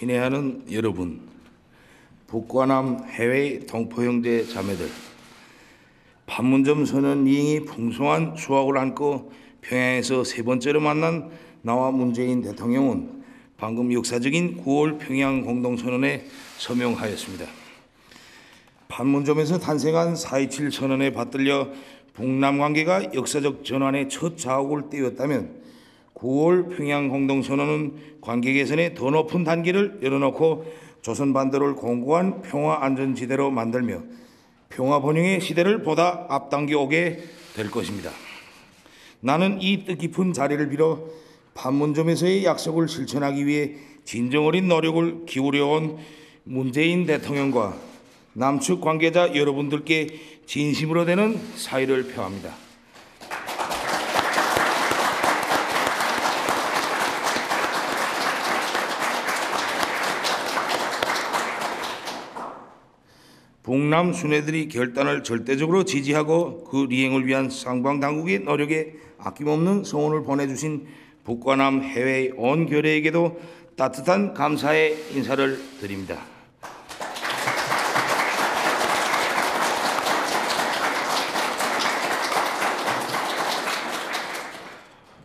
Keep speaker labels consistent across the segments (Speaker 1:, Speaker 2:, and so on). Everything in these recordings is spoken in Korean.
Speaker 1: 친애하는 여러분, 북과 남 해외 동포 형제 자매들, 판문점 선언 이행이 풍성한 수확을 안고 평양에서 세 번째로 만난 나와 문재인 대통령은 방금 역사적인 9월 평양 공동선언에 서명하였습니다. 판문점에서 탄생한 4.27 선언에 받들려 북남 관계가 역사적 전환의 첫 자옥을 띄웠다면 9월 평양 공동선언은 관계 개선의 더 높은 단계를 열어놓고 조선 반도를 공고한 평화 안전지대로 만들며 평화 번영의 시대를 보다 앞당겨 오게 될 것입니다. 나는 이 뜻깊은 자리를 빌어 판문점에서의 약속을 실천하기 위해 진정 어린 노력을 기울여온 문재인 대통령과 남측 관계자 여러분들께 진심으로 되는 사의를 표합니다. 북남 순회들이 결단을 절대적으로 지지하고 그 이행을 위한 상방 당국의 노력에 아낌없는 성원을 보내주신 북과 남 해외 온 교례에게도 따뜻한 감사의 인사를 드립니다.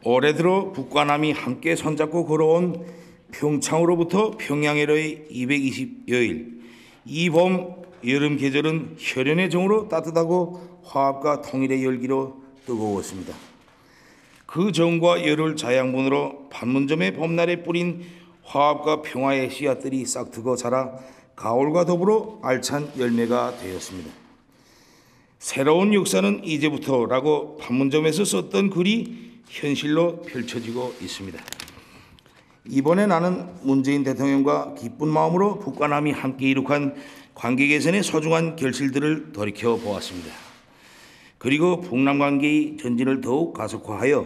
Speaker 1: 올해 들어 북과 남이 함께 손잡고 걸어온 평창으로부터 평양에로의 220여일, 이 봄 여름 계절은 혈연의 정으로 따뜻하고 화합과 통일의 열기로 뜨거웠습니다. 그 정과 열을 자양분으로 판문점의 봄날에 뿌린 화합과 평화의 씨앗들이 싹트고 자라 가을과 더불어 알찬 열매가 되었습니다. 새로운 역사는 이제부터라고 판문점에서 썼던 글이 현실로 펼쳐지고 있습니다. 이번에 나는 문재인 대통령과 기쁜 마음으로 북과 남이 함께 이룩한 관계 개선의 소중한 결실들을 돌이켜 보았습니다. 그리고 북남 관계의 전진을 더욱 가속화하여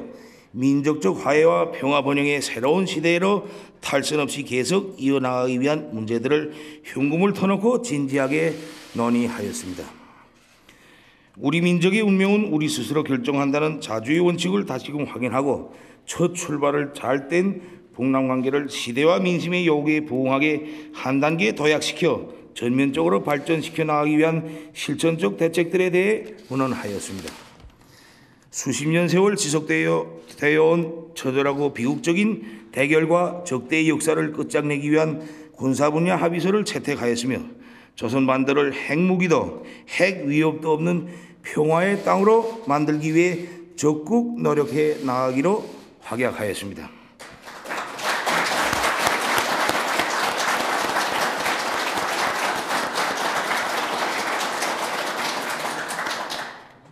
Speaker 1: 민족적 화해와 평화 번영의 새로운 시대로 탈선 없이 계속 이어나가기 위한 문제들을 흉금을 터놓고 진지하게 논의하였습니다. 우리 민족의 운명은 우리 스스로 결정한다는 자주의 원칙을 다시금 확인하고 첫 출발을 잘 뗀 북남 관계를 시대와 민심의 요구에 부응하게 한 단계 도약시켜 전면적으로 발전시켜 나가기 위한 실천적 대책들에 대해 문헌하였습니다. 수십 년 세월 지속되어 온 처절하고 비극적인 대결과 적대의 역사를 끝장내기 위한 군사 분야 합의서를 채택하였으며 조선 반도를 핵무기도 핵 위협도 없는 평화의 땅으로 만들기 위해 적극 노력해 나가기로 확약하였습니다.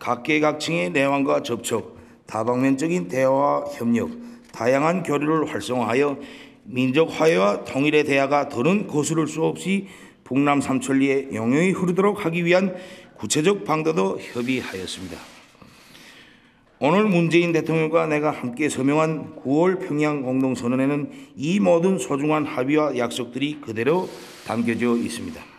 Speaker 1: 각계각층의 내환과 접촉, 다방면적인 대화와 협력, 다양한 교류를 활성화하여 민족 화해와 통일의 대화가 더는 거스를 수 없이 북남 삼천리에 영영히 흐르도록 하기 위한 구체적 방도도 협의하였습니다. 오늘 문재인 대통령과 내가 함께 서명한 9월 평양 공동선언에는 이 모든 소중한 합의와 약속들이 그대로 담겨져 있습니다.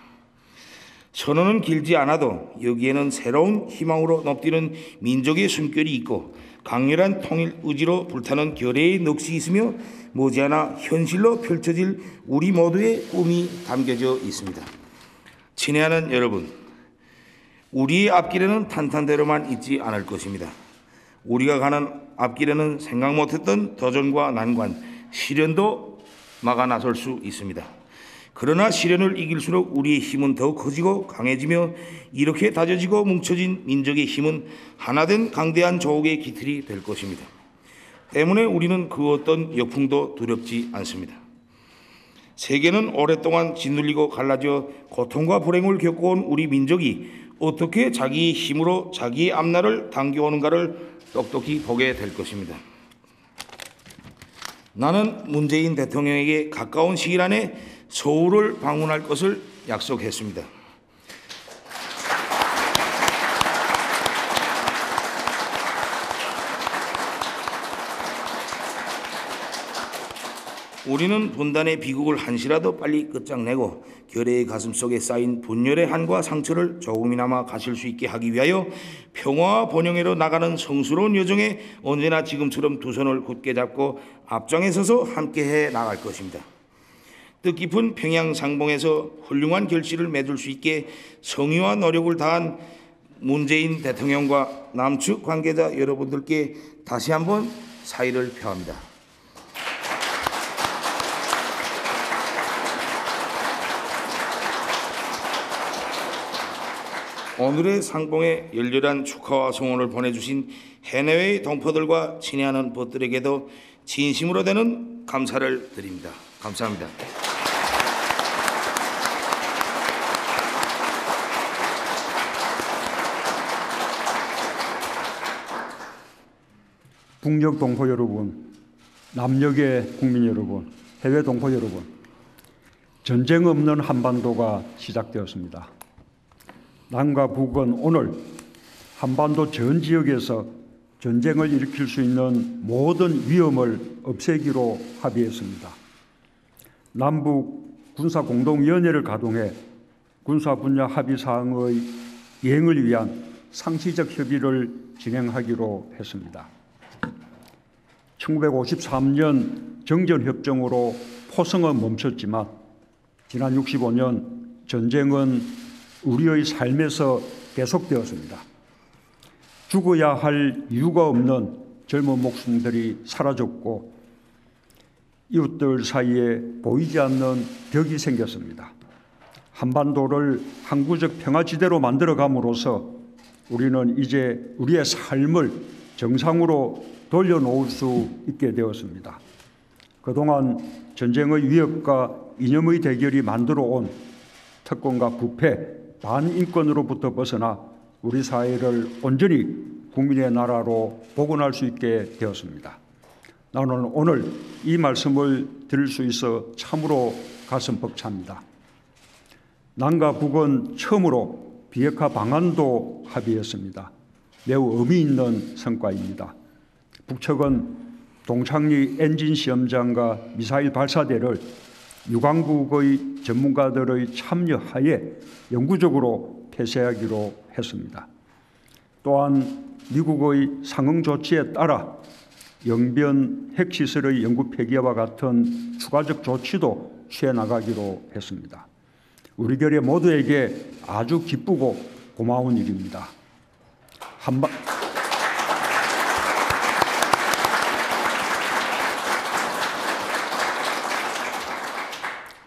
Speaker 1: 선언은 길지 않아도 여기에는 새로운 희망으로 높디는 민족의 숨결이 있고 강렬한 통일 의지로 불타는 결의의 넋이 있으며 머지않아 현실로 펼쳐질 우리 모두의 꿈이 담겨져 있습니다. 친애하는 여러분, 우리의 앞길에는 탄탄대로만 있지 않을 것입니다. 우리가 가는 앞길에는 생각 못했던 도전과 난관, 시련도 막아 나설 수 있습니다. 그러나 시련을 이길수록 우리의 힘은 더욱 커지고 강해지며 이렇게 다져지고 뭉쳐진 민족의 힘은 하나된 강대한 조국의 기틀이 될 것입니다. 때문에 우리는 그 어떤 역풍도 두렵지 않습니다. 세계는 오랫동안 짓눌리고 갈라져 고통과 불행을 겪어온 우리 민족이 어떻게 자기의 힘으로 자기의 앞날을 당겨오는가를 똑똑히 보게 될 것입니다. 나는 문재인 대통령에게 가까운 시일 안에 서울을 방문할 것을 약속했습니다. 우리는 분단의 비극을 한시라도 빨리 끝장내고 결의의 가슴속에 쌓인 분열의 한과 상처를 조금이나마 가실 수 있게 하기 위하여 평화와 번영으로 나가는 성스러운 여정에 언제나 지금처럼 두 손을 굳게 잡고 앞장에 서서 함께해 나갈 것입니다. 뜻깊은 평양 상봉에서 훌륭한 결실을 맺을 수 있게 성의와 노력을 다한 문재인 대통령과 남측 관계자 여러분들께 다시 한번 사의를 표합니다. 오늘의 상봉에 열렬한 축하와 성원을 보내주신 해내외의 동포들과 친애하는 벗들에게도 진심으로 되는 감사를 드립니다. 감사합니다.
Speaker 2: 북녘 동포 여러분, 남녘의 국민 여러분, 해외 동포 여러분, 전쟁 없는 한반도가 시작되었습니다. 남과 북은 오늘 한반도 전 지역에서 전쟁을 일으킬 수 있는 모든 위험을 없애기로 합의했습니다. 남북 군사공동위원회를 가동해 군사 분야 합의 사항의 이행을 위한 상시적 협의를 진행하기로 했습니다. 1953년 정전협정으로 포성은 멈췄지만 지난 65년 전쟁은 우리의 삶에서 계속되었습니다. 죽어야 할 이유가 없는 젊은 목숨들이 사라졌고 이웃들 사이에 보이지 않는 벽이 생겼습니다. 한반도를 항구적 평화지대로 만들어감으로써 우리는 이제 우리의 삶을 정상으로 돌려놓을 수 있게 되었습니다. 그동안 전쟁의 위협과 이념의 대결이 만들어온 특권과 부패, 반인권으로부터 벗어나 우리 사회를 온전히 국민의 나라로 복원할 수 있게 되었습니다. 나는 오늘 이 말씀을 드릴 수 있어 참으로 가슴 벅찹니다. 남과 북은 처음으로 비핵화 방안도 합의했습니다. 매우 의미 있는 성과입니다. 북측은 동창리 엔진 시험장과 미사일 발사대를 유관국의 전문가들의 참여하에 영구적으로 폐쇄하기로 했습니다. 또한 미국의 상응 조치에 따라 영변 핵시설의 영구 폐기와 같은 추가적 조치도 취해 나가기로 했습니다. 우리 결의 모두에게 아주 기쁘고 고마운 일입니다.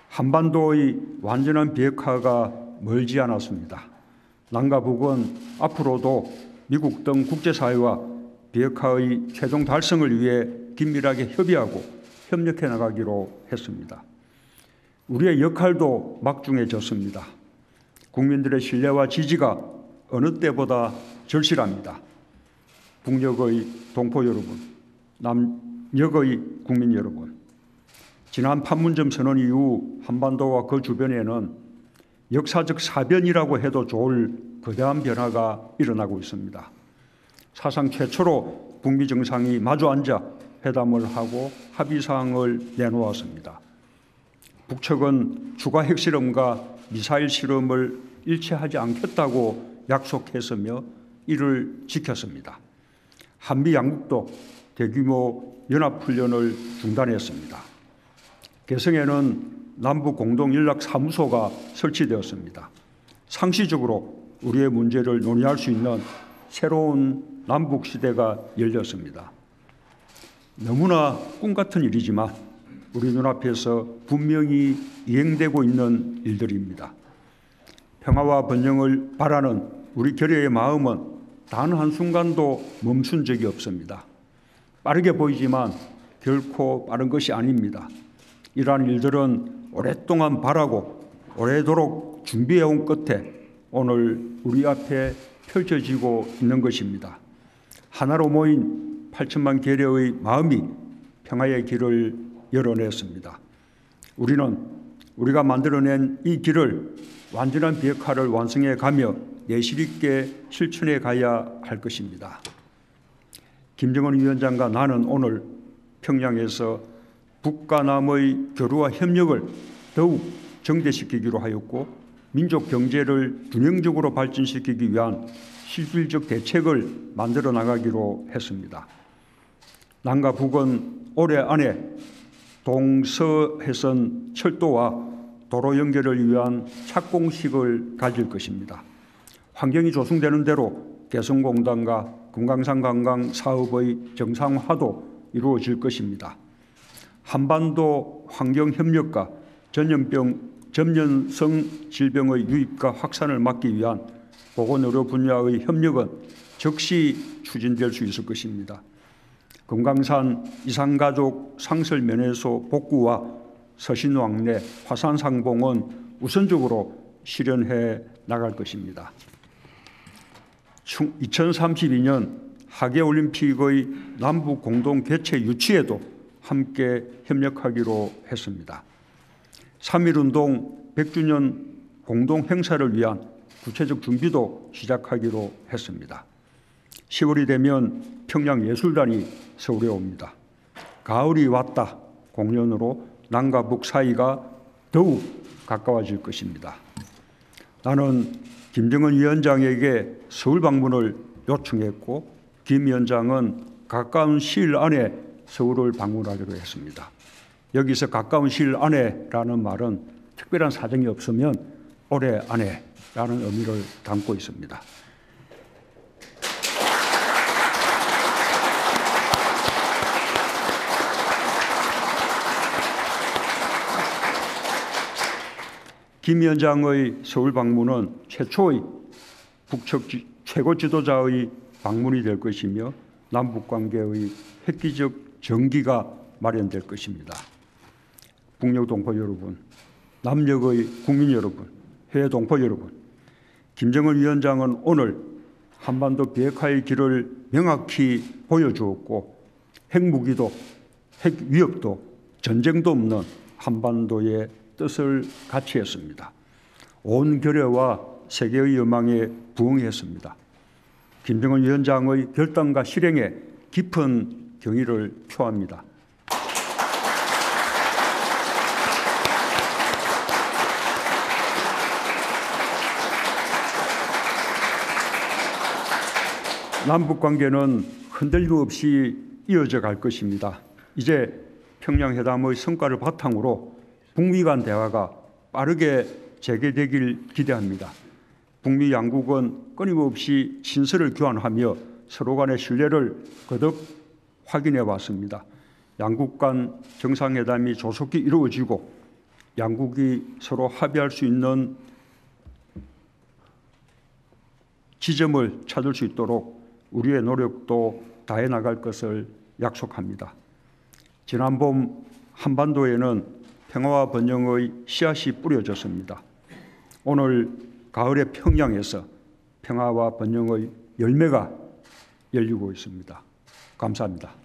Speaker 2: 한반도의 완전한 비핵화가 멀지 않았습니다. 남과 북은 앞으로도 미국 등 국제사회와 비핵화의 최종 달성을 위해 긴밀하게 협의하고 협력해 나가기로 했습니다. 우리의 역할도 막중해졌습니다. 국민들의 신뢰와 지지가 어느 때보다 절실합니다. 북녘의 동포 여러분, 남녘의 국민 여러분, 지난 판문점 선언 이후 한반도와 그 주변에는 역사적 사변이라고 해도 좋을 거대한 변화가 일어나고 있습니다. 사상 최초로 북미 정상이 마주 앉아 회담을 하고 합의사항을 내놓았습니다. 북측은 추가 핵실험과 미사일 실험을 일체하지 않겠다고 약속했으며 이를 지켰습니다. 한미 양국도 대규모 연합훈련을 중단했습니다. 개성에는 남북공동연락사무소가 설치되었습니다. 상시적으로 우리의 문제를 논의할 수 있는 새로운 남북시대가 열렸습니다. 너무나 꿈같은 일이지만 우리 눈앞에서 분명히 이행되고 있는 일들입니다. 평화와 번영을 바라는 우리 결의의 마음은 단 한순간도 멈춘 적이 없습니다. 빠르게 보이지만 결코 빠른 것이 아닙니다. 이러한 일들은 오랫동안 바라고 오래도록 준비해온 끝에 오늘 우리 앞에 펼쳐지고 있는 것입니다. 하나로 모인 8천만 계려의 마음이 평화의 길을 열어냈습니다. 우리는 우리가 만들어낸 이 길을 완전한 비핵화를 완성해 가며 내실 있게 실천해 가야 할 것입니다. 김정은 위원장과 나는 오늘 평양에서 북과 남의 교류와 협력을 더욱 정대시키기로 하였고 민족 경제를 균형적으로 발전시키기 위한 실질적 대책을 만들어 나가기로 했습니다. 남과 북은 올해 안에 동서해선 철도와 도로 연결을 위한 착공식을 가질 것입니다. 환경이 조성되는 대로 개성공단과 금강산 관광 사업의 정상화도 이루어질 것입니다. 한반도 환경협력과 전염성 질병의 유입과 확산을 막기 위한 보건의료 분야의 협력은 즉시 추진될 수 있을 것입니다. 금강산 이산가족 상설면회소 복구와 서신왕래 화산상봉은 우선적으로 실현해 나갈 것입니다. 2032년 하계올림픽의 남북 공동 개최 유치에도 함께 협력하기로 했습니다. 3.1운동 100주년 공동 행사를 위한 구체적 준비도 시작하기로 했습니다. 10월이 되면 평양예술단이 서울에 옵니다. 가을이 왔다 공연으로 남과 북 사이가 더욱 가까워질 것입니다. 나는 김정은 위원장에게 서울 방문을 요청했고 김 위원장은 가까운 시일 안에 서울을 방문하기로 했습니다. 여기서 가까운 시일 안에라는 말은 특별한 사정이 없으면 올해 안에라는 의미를 담고 있습니다. 김 위원장의 서울 방문은 최초의 북측 최고 지도자의 방문이 될 것이며 남북관계의 획기적 전기가 마련될 것입니다. 북녘 동포 여러분, 남녘의 국민 여러분, 해외 동포 여러분, 김정은 위원장은 오늘 한반도 비핵화의 길을 명확히 보여주었고 핵무기도 핵위협도 전쟁도 없는 한반도의 뜻을 같이 했습니다. 온 결여와 세계의 여망에 부응했습니다. 김정은 위원장의 결단과 실행에 깊은 경의를 표합니다. 남북관계는 흔들림 없이 이어져 갈 것입니다. 이제 평양회담의 성과를 바탕으로 북미 간 대화가 빠르게 재개되길 기대합니다. 북미 양국은 끊임없이 친서를 교환하며 서로 간의 신뢰를 거듭 확인해 왔습니다. 양국 간 정상회담이 조속히 이루어지고 양국이 서로 합의할 수 있는 지점을 찾을 수 있도록 우리의 노력도 다해 나갈 것을 약속합니다. 지난 봄 한반도에는 평화와 번영의 씨앗이 뿌려졌습니다. 오늘 가을의 평양에서 평화와 번영의 열매가 열리고 있습니다. 감사합니다.